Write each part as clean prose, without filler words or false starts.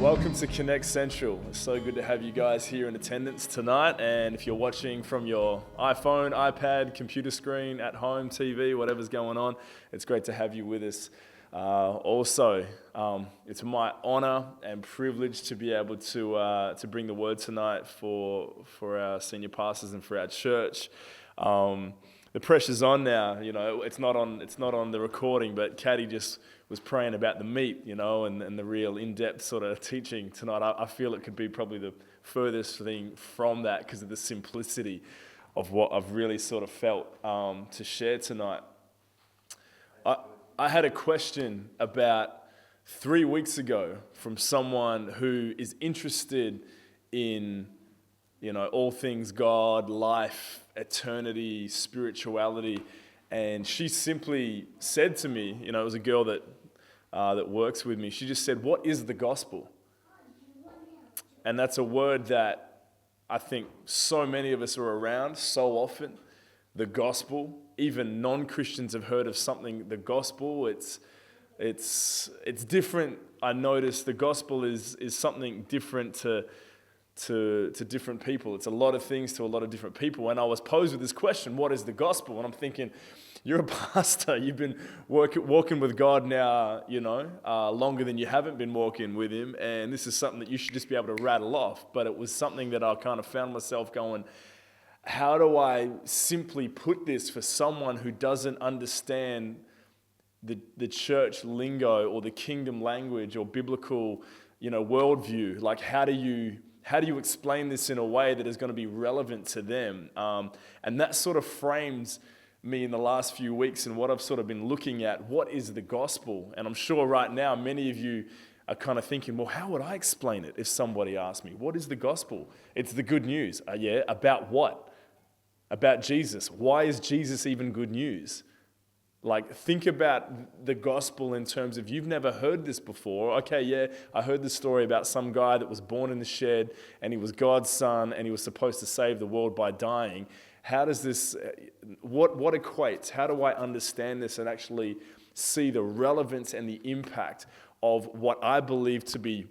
Welcome to Connect Central. It's so good to have you guys here in attendance tonight. And if you're watching from your iPhone, iPad, computer screen, at home, TV, whatever's going on, it's great to have you with us. It's my honor and privilege to be able to bring the word tonight for our senior pastors and for our church. The pressure's on now. You know, it's not on the recording, but Caddy just was praying about the meat, you know, and the real in-depth sort of teaching tonight. I feel it could be probably the furthest thing from that because of the simplicity of what I've really sort of felt to share tonight. I had a question about 3 weeks ago from someone who is interested in, you know, all things God, life, eternity, spirituality, and she simply said to me, you know, it was a girl that works with me. She just said, "What is the gospel?" And that's a word that I think so many of us are around so often. The gospel, even non-Christians have heard of something. The gospel, it's different. I noticed the gospel is something different to different people. It's a lot of things to a lot of different people. And I was posed with this question, what is the gospel? And I'm thinking, you're a pastor. You've been walking with God now, you know, longer than you haven't been walking with him. And this is something that you should just be able to rattle off. But it was something that I kind of found myself going, how do I simply put this for someone who doesn't understand the church lingo or the kingdom language or biblical, you know, worldview? Like, how do you explain this in a way that is going to be relevant to them? And that sort of frames me in the last few weeks and what I've sort of been looking at. What is the gospel? And I'm sure right now many of you are kind of thinking, well, how would I explain it if somebody asked me? What is the gospel? It's the good news. Yeah, about what? About Jesus. Why is Jesus even good news? Like, think about the gospel in terms of, you've never heard this before. Okay, yeah, I heard the story about some guy that was born in the shed and he was God's son and he was supposed to save the world by dying. How does this, what equates? How do I understand this and actually see the relevance and the impact of what I believe to be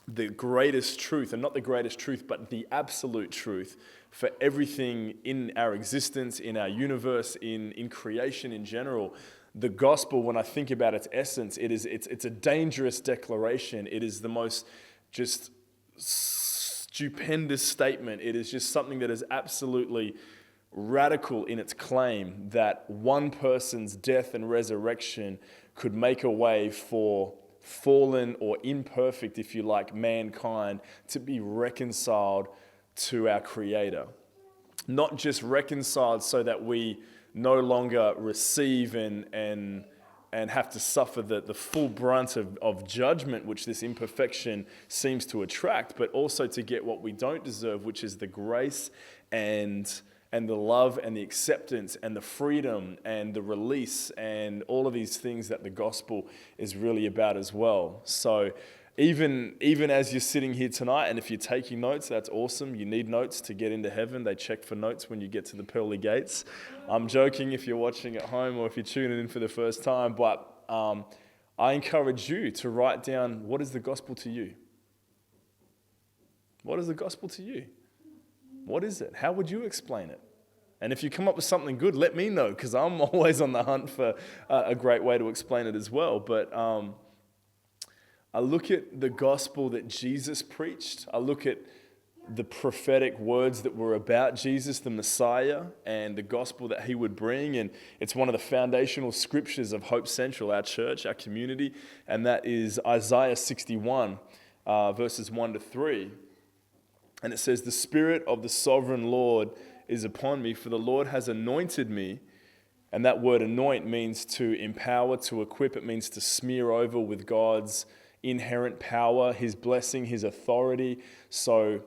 the greatest truth, and not the greatest truth, but the absolute truth for everything in our existence, in our universe, in creation in general? The gospel, when I think about its essence, it's a dangerous declaration. It is the most just stupendous statement. It is just something that is absolutely radical in its claim that one person's death and resurrection could make a way for fallen or imperfect, if you like, mankind to be reconciled to our Creator. Not just reconciled so that we no longer receive and have to suffer the full brunt of judgment which this imperfection seems to attract, but also to get what we don't deserve, which is the grace and the love and the acceptance and the freedom and the release and all of these things that the gospel is really about as well. So even as you're sitting here tonight, and if you're taking notes, that's awesome. You need notes to get into heaven. They check for notes when you get to the pearly gates. I'm joking if you're watching at home or if you're tuning in for the first time, but I encourage you to write down, what is the gospel to you? What is the gospel to you? What is it? How would you explain it? And if you come up with something good, let me know, because I'm always on the hunt for a great way to explain it as well. But I look at the gospel that Jesus preached. I look at the prophetic words that were about Jesus, the Messiah, and the gospel that he would bring. And it's one of the foundational scriptures of Hope Central, our church, our community. And that is Isaiah 61, verses 1-3. And it says, "The Spirit of the sovereign Lord is upon me, for the Lord has anointed me." And that word anoint means to empower, to equip. It means to smear over with God's inherent power, his blessing, his authority. So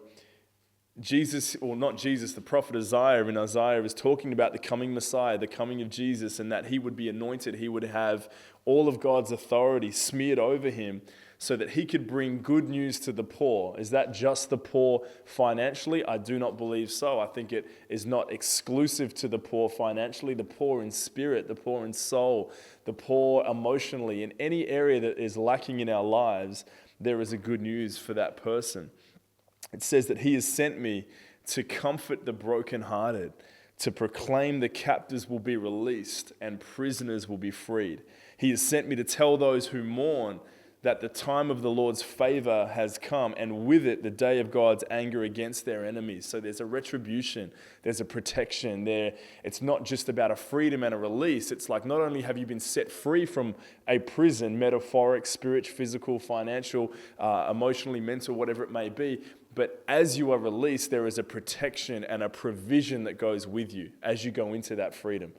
Jesus, or not Jesus, the prophet Isaiah in Isaiah is talking about the coming Messiah, the coming of Jesus, and that he would be anointed. He would have all of God's authority smeared over him so that he could bring good news to the poor. Is that just the poor financially? I do not believe so. I think it is not exclusive to the poor financially, the poor in spirit, the poor in soul, the poor emotionally, in any area that is lacking in our lives. there is a good news for that person. It says that he has sent me to comfort the brokenhearted, to proclaim the captives will be released and prisoners will be freed. He has sent me to tell those who mourn that the time of the Lord's favor has come, and with it, the day of God's anger against their enemies. So there's a retribution, there's a protection there. It's not just about a freedom and a release. It's like not only have you been set free from a prison, metaphoric, spiritual, physical, financial, emotionally, mental, whatever it may be, but as you are released, there is a protection and a provision that goes with you as you go into that freedom.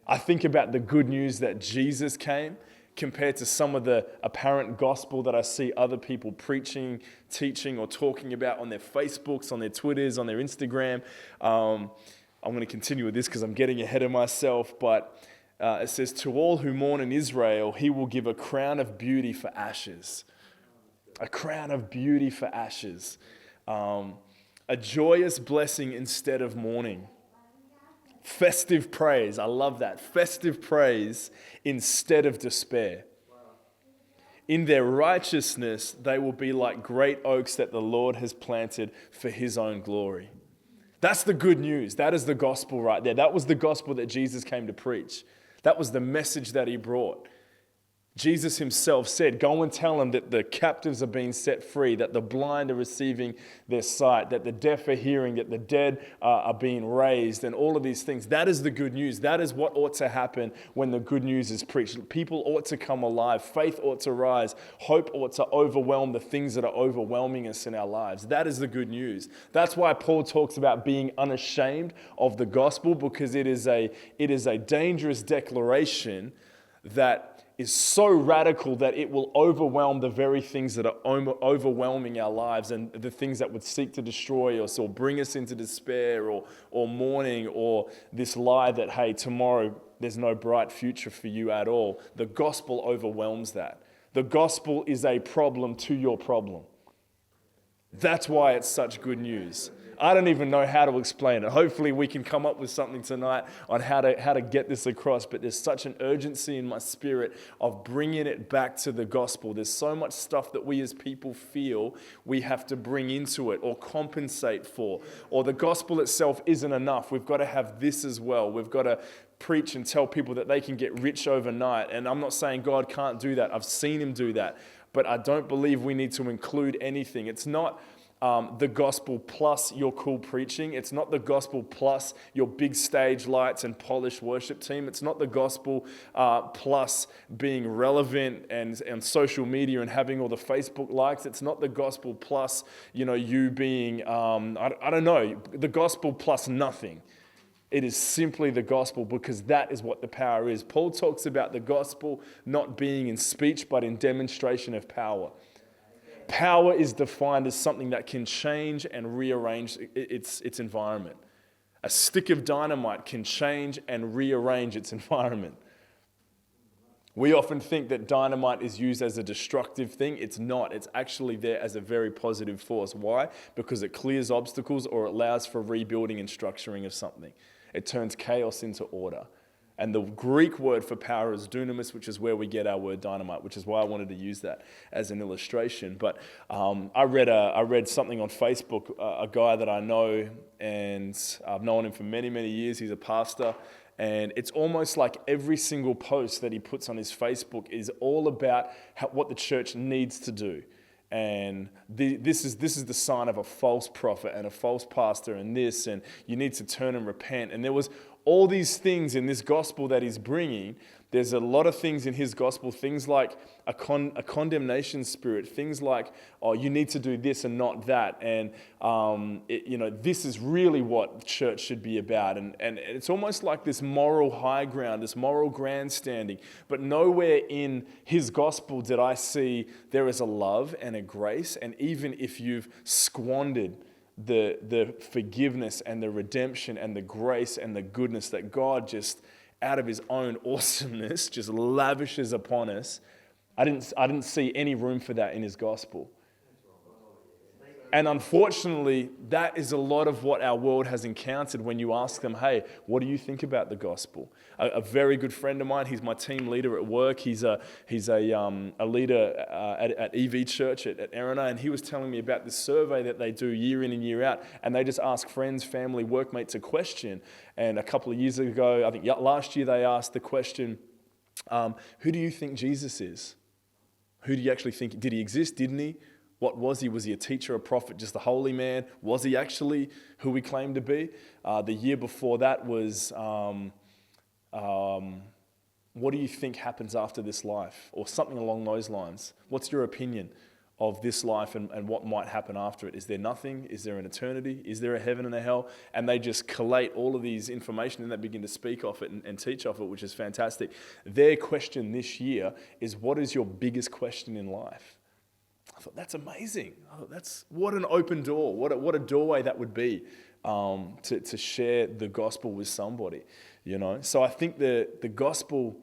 I think about the good news that Jesus came compared to some of the apparent gospel that I see other people preaching, teaching, or talking about on their Facebooks, on their Twitters, on their Instagram. I'm going to continue with this because I'm getting ahead of myself, but it says, to all who mourn in Israel, he will give a crown of beauty for ashes. A crown of beauty for ashes. A joyous blessing instead of mourning. Festive praise. I love that. Festive praise instead of despair. In their righteousness, they will be like great oaks that the Lord has planted for his own glory. That's the good news. That is the gospel right there. That was the gospel that Jesus came to preach. That was the message that he brought. Jesus himself said, go and tell them that the captives are being set free, that the blind are receiving their sight, that the deaf are hearing, that the dead are being raised, and all of these things. That is the good news. That is what ought to happen when the good news is preached. People ought to come alive. Faith ought to rise. Hope ought to overwhelm the things that are overwhelming us in our lives. That is the good news. That's why Paul talks about being unashamed of the gospel, because it is a dangerous declaration that is so radical that it will overwhelm the very things that are overwhelming our lives, and the things that would seek to destroy us or bring us into despair or mourning, or this lie that, hey, tomorrow there's no bright future for you at all. The gospel overwhelms that. The gospel is a problem to your problem. That's why it's such good news. I don't even know how to explain it. Hopefully we can come up with something tonight on how to get this across, but there's such an urgency in my spirit of bringing it back to the gospel. There's so much stuff that we as people feel we have to bring into it or compensate for, or the gospel itself isn't enough. We've got to have this as well. We've got to preach and tell people that they can get rich overnight. And I'm not saying God can't do that. I've seen him do that. But I don't believe we need to include anything. It's not the gospel plus your cool preaching. It's not the gospel plus your big stage lights and polished worship team. It's not the gospel plus being relevant and social media and having all the Facebook likes. It's not the gospel plus, you being, I don't know, the gospel plus nothing. It is simply the gospel, because that is what the power is. Paul talks about the gospel not being in speech, but in demonstration of power. Power is defined as something that can change and rearrange its environment. A stick of dynamite can change and rearrange its environment. We often think that dynamite is used as a destructive thing. It's not. It's actually there as a very positive force. Why? Because it clears obstacles, or it allows for rebuilding and structuring of something. It turns chaos into order. And the Greek word for power is dunamis, which is where we get our word dynamite, which is why I wanted to use that as an illustration. But I read something on Facebook, a guy that I know, and I've known him for many, many years. He's a pastor. And it's almost like every single post that he puts on his Facebook is all about what the church needs to do. And this is the sign of a false prophet and a false pastor and this, and you need to turn and repent. And there was all these things in this gospel that he's bringing. There's a lot of things in his gospel, things like a condemnation spirit, things like, oh, you need to do this and not that. And, this is really what church should be about. And it's almost like this moral high ground, this moral grandstanding. But nowhere in his gospel did I see there is a love and a grace. And even if you've squandered the forgiveness and the redemption and the grace and the goodness that God just out of his own awesomeness just lavishes upon us, I didn't see any room for that in his gospel. And unfortunately, that is a lot of what our world has encountered when you ask them, hey, what do you think about the gospel? A very good friend of mine, he's my team leader at work. He's a leader at EV Church at Erina, and he was telling me about this survey that they do year in and year out, and they just ask friends, family, workmates a question. And a couple of years ago, I think last year, they asked the question, who do you think Jesus is? Who do you actually think? Did he exist? Didn't he? What was he? Was he a teacher, a prophet, just a holy man? Was he actually who he claimed to be? The year before that was, what do you think happens after this life? Or something along those lines. What's your opinion of this life and what might happen after it? Is there nothing? Is there an eternity? Is there a heaven and a hell? And they just collate all of these information and they begin to speak off it and teach off it, which is fantastic. Their question this year is, what is your biggest question in life? I thought, that's amazing. What an open door. What a doorway that would be to share the gospel with somebody, you know. So I think the gospel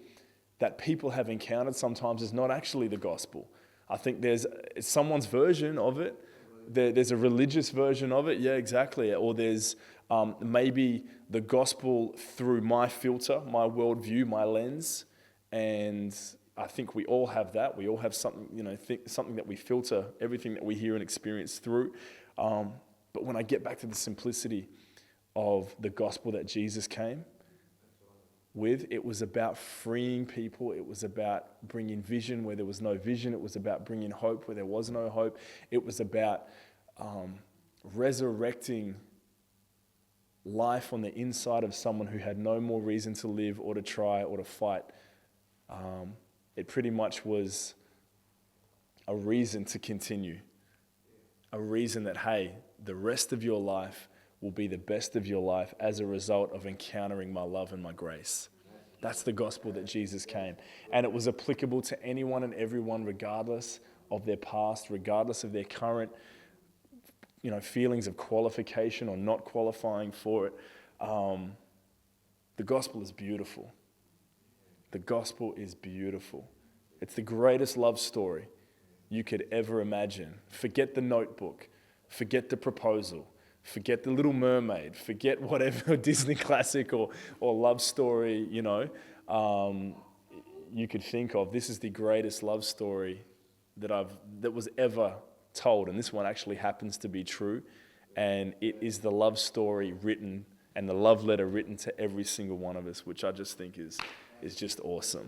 that people have encountered sometimes is not actually the gospel. I think it's someone's version of it. There's a religious version of it. Yeah, exactly. Or there's maybe the gospel through my filter, my worldview, my lens, and I think we all have that. We all have something, you know, something that we filter everything that we hear and experience through. But when I get back to the simplicity of the gospel that Jesus came with, it was about freeing people. It was about bringing vision where there was no vision. It was about bringing hope where there was no hope. It was about resurrecting life on the inside of someone who had no more reason to live or to try or to fight. It pretty much was a reason to continue. A reason that, hey, the rest of your life will be the best of your life as a result of encountering my love and my grace. That's the gospel that Jesus came. And it was applicable to anyone and everyone, regardless of their past, regardless of their current, you know, feelings of qualification or not qualifying for it. The gospel is beautiful. The gospel is beautiful. It's the greatest love story you could ever imagine. Forget the Notebook. Forget the Proposal. Forget the Little Mermaid. Forget whatever Disney classic or love story, you know, you could think of. This is the greatest love story that was ever told. And this one actually happens to be true. And it is the love story written and the love letter written to every single one of us, which I just think is just awesome.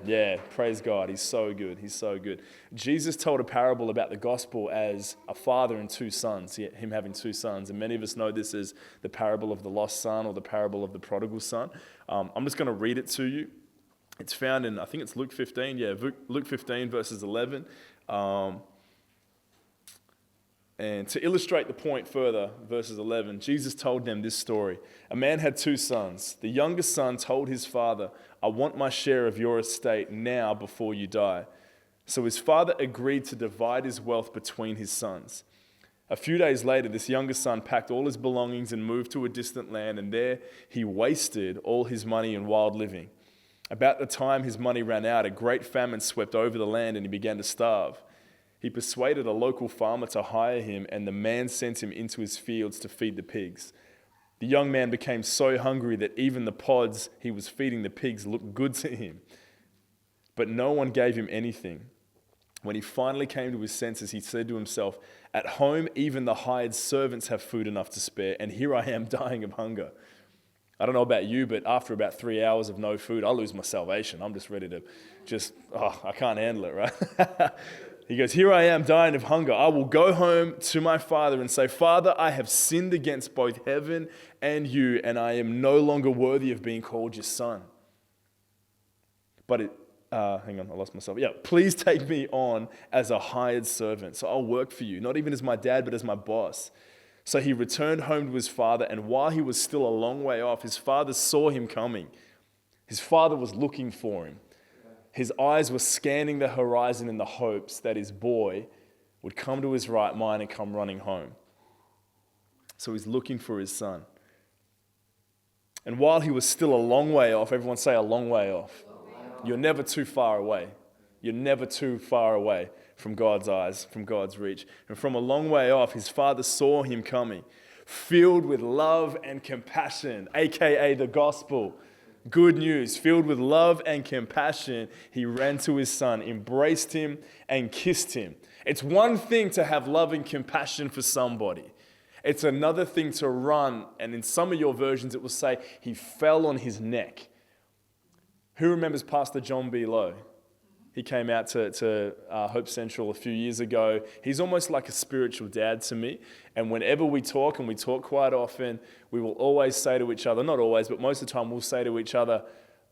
Yeah, praise God. He's so good. He's so good. Jesus told a parable about the gospel as a father and two sons, him having two sons. And many of us know this as the parable of the lost son or the parable of the prodigal son. I'm just going to read it to you. It's found in, I think it's Luke 15. Yeah, Luke 15 verses 11. And to illustrate the point further, verses 11, Jesus told them this story. A man had two sons. The youngest son told his father, I want my share of your estate now before you die. So his father agreed to divide his wealth between his sons. A few days later, this youngest son packed all his belongings and moved to a distant land, and there he wasted all his money in wild living. About the time his money ran out, a great famine swept over the land and he began to starve. He persuaded a local farmer to hire him, and the man sent him into his fields to feed the pigs. The young man became so hungry that even the pods he was feeding the pigs looked good to him. But no one gave him anything. When he finally came to his senses, he said to himself, at home even the hired servants have food enough to spare, and here I am dying of hunger. I don't know about you, but after about 3 hours of no food, I lose my salvation. I'm just ready to I can't handle it, right? He goes, here I am dying of hunger. I will go home to my father and say, Father, I have sinned against both heaven and you, and I am no longer worthy of being called your son. But hang on, I lost myself. Yeah, please take me on as a hired servant. So I'll work for you, not even as my dad, but as my boss. So he returned home to his father, and while he was still a long way off, his father saw him coming. His father was looking for him. His eyes were scanning the horizon in the hopes that his boy would come to his right mind and come running home. So he's looking for his son. And while he was still a long way off, everyone say a long way off. You're never too far away. You're never too far away from God's eyes, from God's reach. And from a long way off, his father saw him coming, filled with love and compassion, aka the gospel. Good news, filled with love and compassion, he ran to his son, embraced him, and kissed him. It's one thing to have love and compassion for somebody. It's another thing to run, and in some of your versions it will say he fell on his neck. Who remembers Pastor John B. Lowe? He came out to Hope Central a few years ago. He's almost like a spiritual dad to me. And whenever we talk, and we talk quite often, we will always say to each other, not always, but most of the time we'll say to each other,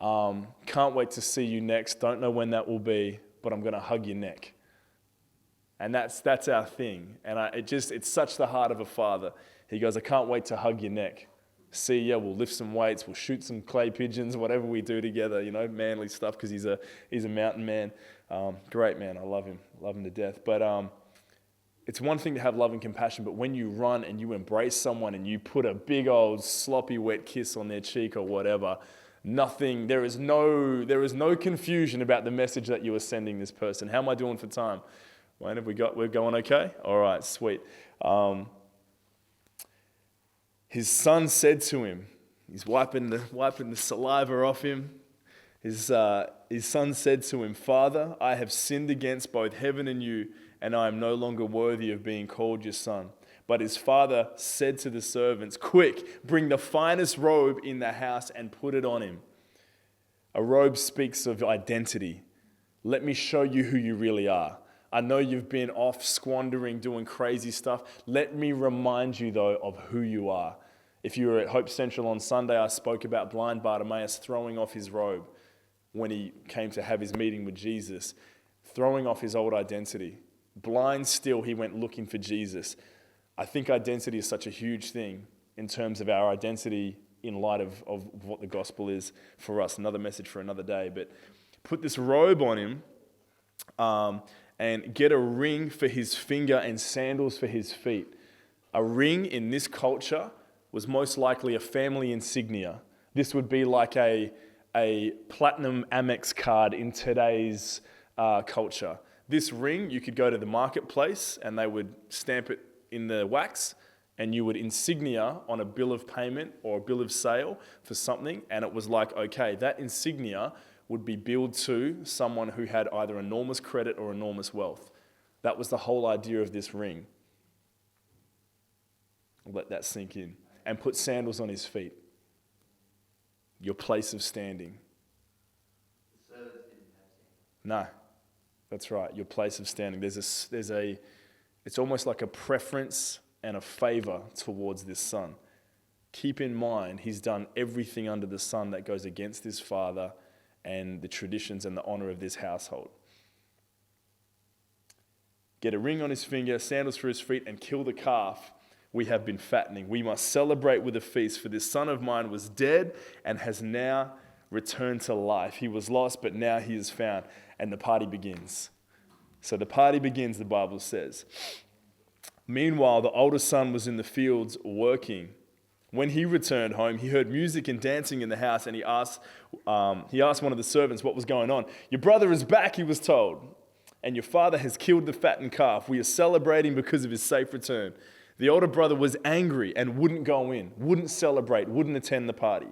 can't wait to see you next. Don't know when that will be, but I'm going to hug your neck. And that's our thing. And it's such the heart of a father. He goes, I can't wait to hug your neck. See ya, we'll lift some weights, we'll shoot some clay pigeons, whatever we do together, manly stuff, because he's a mountain man. Great man, I love him to death. But it's one thing to have love and compassion, but when you run and you embrace someone and you put a big old sloppy wet kiss on their cheek or whatever, there is no confusion about the message that you are sending this person. How am I doing for time? Wayne, we're going okay? All right, sweet. His son said to him, he's wiping the saliva off him. His son said to him, Father, I have sinned against both heaven and you, and I am no longer worthy of being called your son. But his father said to the servants, quick, bring the finest robe in the house and put it on him. A robe speaks of identity. Let me show you who you really are. I know you've been off squandering, doing crazy stuff. Let me remind you, though, of who you are. If you were at Hope Central on Sunday, I spoke about blind Bartimaeus throwing off his robe when he came to have his meeting with Jesus, throwing off his old identity. Blind still, he went looking for Jesus. I think identity is such a huge thing in terms of our identity in light of what the gospel is for us. Another message for another day. But put this robe on him, and get a ring for his finger and sandals for his feet. A ring in this culture was most likely a family insignia. This would be like a platinum Amex card in today's culture. This ring, you could go to the marketplace and they would stamp it in the wax, and you would insignia on a bill of payment or a bill of sale for something, and it was like, okay, that insignia would be billed to someone who had either enormous credit or enormous wealth. That was the whole idea of this ring. Let that sink in. And put sandals on his feet. Your place of standing. The servants didn't have sandals. No, that's right. Your place of standing. It's almost like a preference and a favor towards this son. Keep in mind, he's done everything under the sun that goes against his father and the traditions and the honor of this household. Get a ring on his finger, sandals for his feet, and kill the calf we have been fattening. We must celebrate with a feast, for this son of mine was dead and has now returned to life. He was lost, but now he is found. And the party begins. So the party begins, the Bible says. Meanwhile, the older son was in the fields working. When he returned home, he heard music and dancing in the house, and he asked one of the servants what was going on. Your brother is back, he was told, and your father has killed the fattened calf. We are celebrating because of his safe return. The older brother was angry and wouldn't go in, wouldn't celebrate, wouldn't attend the party.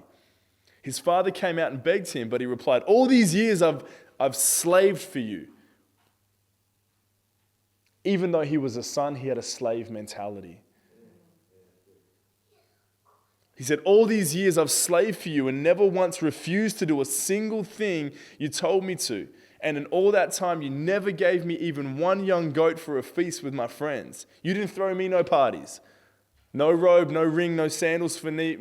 His father came out and begged him, but he replied, all these years I've slaved for you. Even though he was a son, he had a slave mentality. He said, all these years I've slaved for you and never once refused to do a single thing you told me to. And in all that time, you never gave me even one young goat for a feast with my friends. You didn't throw me no parties. No robe, no ring, no sandals for me,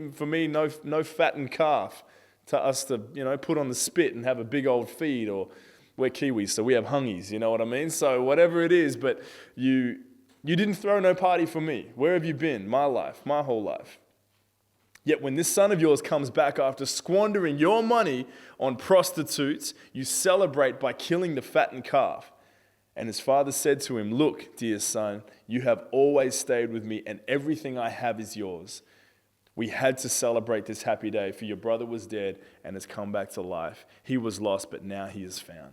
no fattened calf to us to, put on the spit and have a big old feed, or we're Kiwis, so we have hungies, you know what I mean? So whatever it is, but you didn't throw no party for me. Where have you been? My life, my whole life. Yet when this son of yours comes back after squandering your money on prostitutes, you celebrate by killing the fattened calf. And his father said to him, look, dear son, you have always stayed with me, and everything I have is yours. We had to celebrate this happy day, for your brother was dead and has come back to life. He was lost, but now he is found.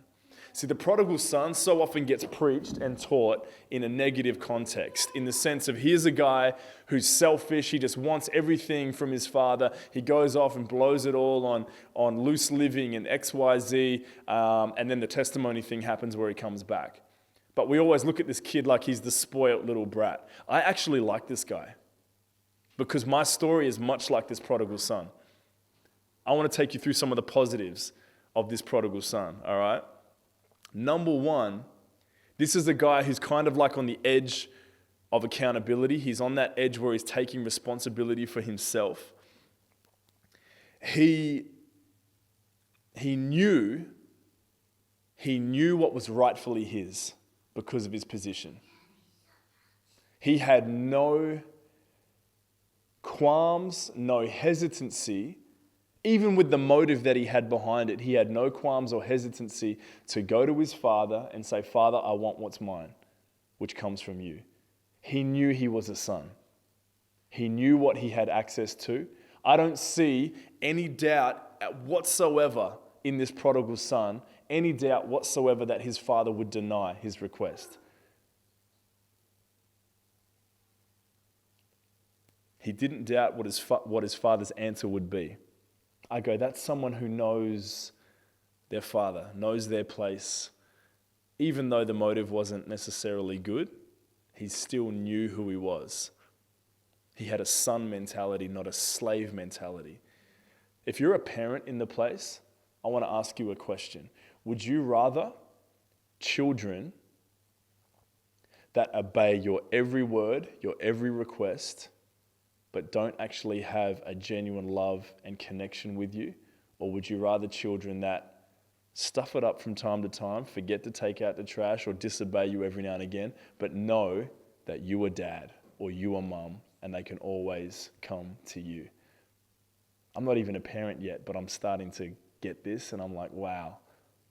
See, the prodigal son so often gets preached and taught in a negative context, in the sense of here's a guy who's selfish, he just wants everything from his father, he goes off and blows it all on loose living and XYZ, and then the testimony thing happens where he comes back. But we always look at this kid like he's the spoilt little brat. I actually like this guy because my story is much like this prodigal son. I want to take you through some of the positives of this prodigal son, all right? Number one, this is a guy who's kind of like on the edge of accountability. He's on that edge where he's taking responsibility for himself. He knew what was rightfully his because of his position. He had no qualms, no hesitancy. Even with the motive that he had behind it, he had no qualms or hesitancy to go to his father and say, Father, I want what's mine, which comes from you. He knew he was a son. He knew what he had access to. I don't see any doubt whatsoever in this prodigal son, any doubt whatsoever that his father would deny his request. He didn't doubt what his father's answer would be. I go, that's someone who knows their father, knows their place. Even though the motive wasn't necessarily good, he still knew who he was. He had a son mentality, not a slave mentality. If you're a parent in the place, I want to ask you a question. Would you rather children that obey your every word, your every request, but don't actually have a genuine love and connection with you? Or would you rather children that stuff it up from time to time, forget to take out the trash or disobey you every now and again, but know that you are dad or you are mum and they can always come to you? I'm not even a parent yet, but I'm starting to get this and I'm like, wow,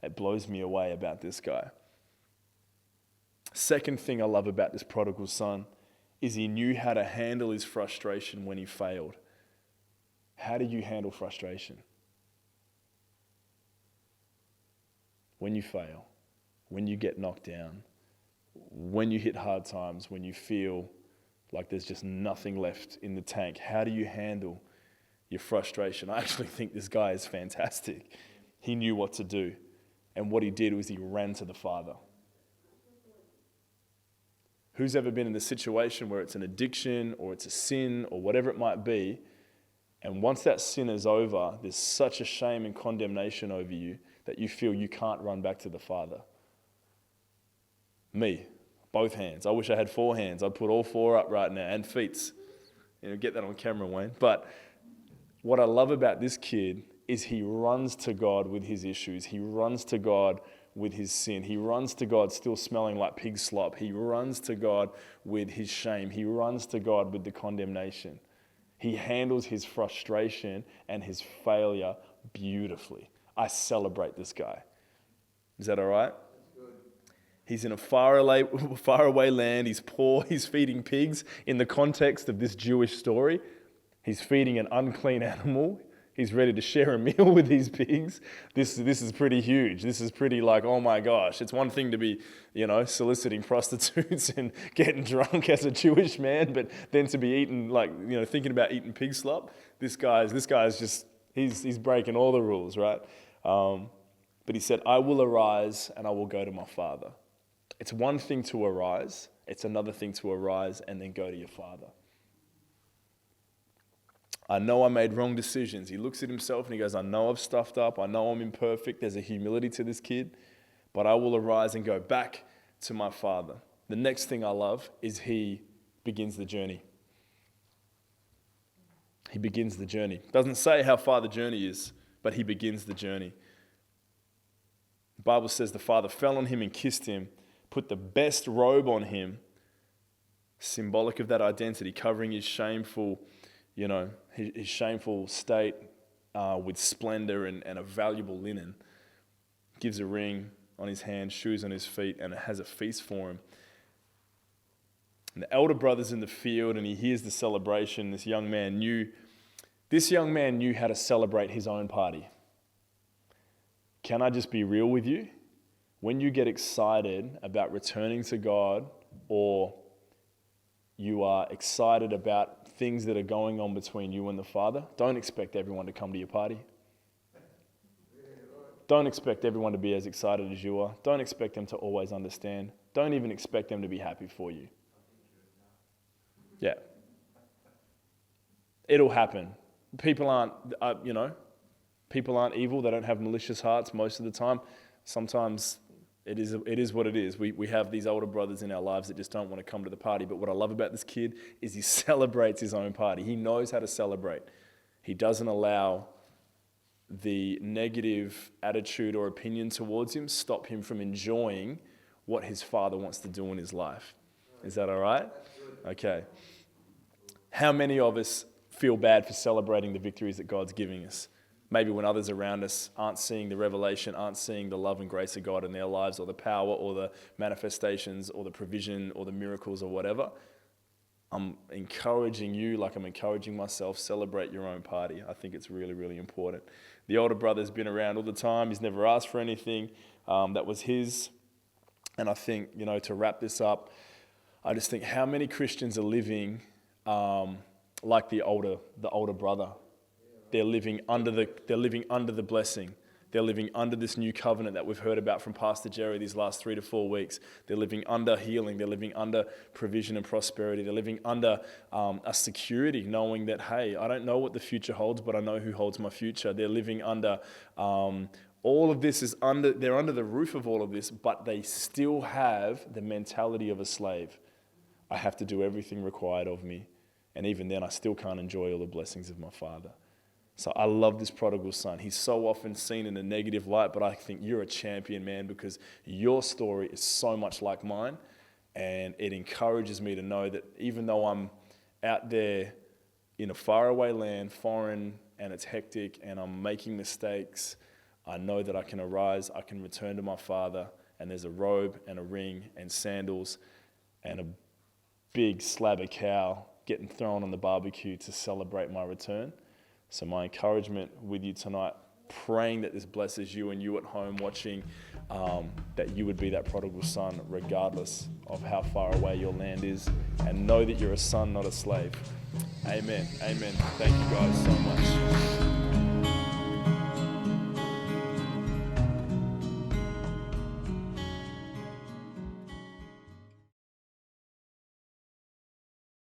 it blows me away about this guy. Second thing I love about this prodigal son is he knew how to handle his frustration when he failed. How do you handle frustration? When you fail, when you get knocked down, when you hit hard times, when you feel like there's just nothing left in the tank, how do you handle your frustration? I actually think this guy is fantastic. He knew what to do. And what he did was he ran to the Father. Who's ever been in a situation where it's an addiction or it's a sin or whatever it might be, and once that sin is over, there's such a shame and condemnation over you that you feel you can't run back to the Father? Me, both hands. I wish I had 4 hands. I'd put all 4 up right now, and feet. Get that on camera, Wayne. But what I love about this kid is he runs to God with his issues. He runs to God with his sin. He runs to God still smelling like pig slop. He runs to God with his shame. He runs to God with the condemnation. He handles his frustration and his failure beautifully. I celebrate this guy. Is that all right? He's in a faraway land. He's poor. He's feeding pigs. In the context of this Jewish story, he's feeding an unclean animal. He's ready to share a meal with these pigs. This is pretty huge. This is pretty like, oh my gosh. It's one thing to be, soliciting prostitutes and getting drunk as a Jewish man, but then to be eating thinking about eating pig slop. This guy's just, he's breaking all the rules, right? But he said, I will arise and I will go to my father. It's one thing to arise. It's another thing to arise and then go to your father. I know I made wrong decisions. He looks at himself and he goes, I know I've stuffed up. I know I'm imperfect. There's a humility to this kid, but I will arise and go back to my father. The next thing I love is he begins the journey. He begins the journey. Doesn't say how far the journey is, but he begins the journey. The Bible says the father fell on him and kissed him, put the best robe on him, symbolic of that identity, covering his shameful his shameful state with splendor and a valuable linen. Gives a ring on his hand, shoes on his feet, and it has a feast for him. And the elder brother's in the field and he hears the celebration. This young man knew how to celebrate his own party. Can I just be real with you? when you get excited about returning to God, or you are excited about things that are going on between you and the Father, don't expect everyone to come to your party. Don't expect everyone to be as excited as you are. Don't expect them to always understand. Don't even expect them to be happy for you. Yeah. It'll happen. People aren't evil. They don't have malicious hearts most of the time. Sometimes it is what it is. We have these older brothers in our lives that just don't want to come to the party. But what I love about this kid is he celebrates his own party. He knows how to celebrate. He doesn't allow the negative attitude or opinion towards him stop him from enjoying what his father wants to do in his life. Is that all right? Okay. How many of us feel bad for celebrating the victories that God's giving us? Maybe when others around us aren't seeing the revelation, aren't seeing the love and grace of God in their lives, or the power or the manifestations or the provision or the miracles or whatever. I'm encouraging you, like I'm encouraging myself, celebrate your own party. I think it's really, really important. The older brother's been around all the time. He's never asked for anything that was his. And I think, to wrap this up, I just think how many Christians are living like the older brother. They're living under the blessing. They're living under this new covenant that we've heard about from Pastor Jerry these last 3 to 4 weeks. They're living under healing. They're living under provision and prosperity. They're living under a security, knowing that, hey, I don't know what the future holds, but I know who holds my future. They're living under all of this they're under the roof of all of this, but they still have the mentality of a slave. I have to do everything required of me. And even then, I still can't enjoy all the blessings of my Father. So I love this prodigal son. He's so often seen in a negative light, but I think you're a champion, man, because your story is so much like mine. And it encourages me to know that even though I'm out there in a faraway land, foreign, and it's hectic, and I'm making mistakes, I know that I can arise, I can return to my Father, and there's a robe and a ring and sandals and a big slab of cow getting thrown on the barbecue to celebrate my return. So my encouragement with you tonight, praying that this blesses you and you at home watching, that you would be that prodigal son regardless of how far away your land is, and know that you're a son, not a slave. Amen. Amen. Thank you guys so much.